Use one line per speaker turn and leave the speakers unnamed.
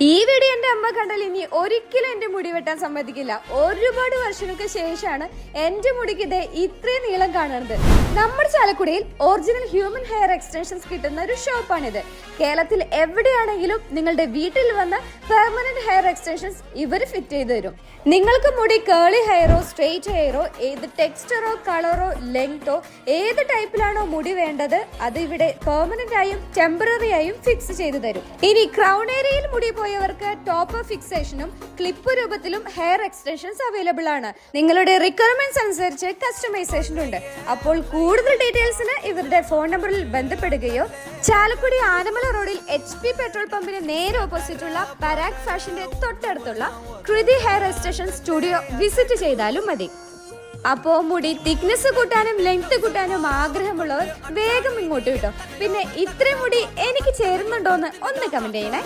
ഈ വീഡിയോ എന്റെ അമ്മ കണ്ടാൽ ഇനി ഒരിക്കലും എന്റെ മുടി വെട്ടാൻ സമ്മതിക്കില്ല. ഒരുപാട് വർഷങ്ങൾക്ക് ശേഷമാണ് എന്റെ മുടിക്ക് ഇതേ ഇത്രയും നീളം കാണുന്നത്. നമ്മുടെ ചാലക്കുടിയിൽ ഒറിജിനൽ ഹ്യൂമൻ ഹെയർ എക്സ്റ്റൻഷൻസ് കിട്ടുന്ന ഒരു ഷോപ്പാണിത്. കേരളത്തിൽ എവിടെയാണെങ്കിലും നിങ്ങളുടെ വീട്ടിൽ വന്ന് പെർമനന്റ് ഹെയർ എക്സ്റ്റൻഷൻസ് ഇവർ ഫിറ്റ് ചെയ്ത് തരും. നിങ്ങൾക്ക് മുടി കേളി ഹെയറോ സ്ട്രെയിറ്റ് ഹെയറോ ഏത് ടെക്സ്ചറോ കളറോ ലെങ്തോ ഏത് ടൈപ്പിലാണോ മുടി വേണ്ടത് അത് ഇവിടെ പെർമനന്റ് ആയും ടെമ്പററി ആയും ഫിക്സ് ചെയ്ത് തരും. ഇനി ക്രൗൺ ഏരിയയിൽ മുടി പോയവർക്ക് ടോപ്പ് ഫിക്സേഷനും ക്ലിപ്പ് രൂപത്തിലും ഹെയർ എക്സ്റ്റൻഷൻസ് അവൈലബിൾ ആണ്. നിങ്ങളുടെ റിക്വയർമെന്റ്സ് അനുസരിച്ച് കസ്റ്റമൈസേഷൻ ഉണ്ട്. അപ്പോൾ കൂടുതൽ ഡീറ്റെയിൽസിന് ഇവരുടെ ഫോൺ നമ്പറിൽ ബന്ധപ്പെടുകയോ ചാലക്കുടി ആനമല റോഡിൽ HP പെട്രോൾ പമ്പിന് നേരെ ഓപ്പോസിറ്റ് ഉള്ള പരാഗ് ഫാഷന്റെ തൊട്ടടുത്തുള്ള കൃതി ഹെയർ എക്സ്റ്റൻഷൻ സ്റ്റുഡിയോ വിസിറ്റ് ചെയ്താലും മതി. അപ്പോ മുടി തിക്നെസ് കൂട്ടാനും ലെങ്ത് കൂട്ടാനും ആഗ്രഹമുള്ളവർ വേഗം ഇങ്ങോട്ട് കിട്ടും. പിന്നെ ഇത്രയും മുടി എനിക്ക് ചേരുന്നുണ്ടോന്ന് ഒന്ന് കമന്റ് ചെയ്യണേ.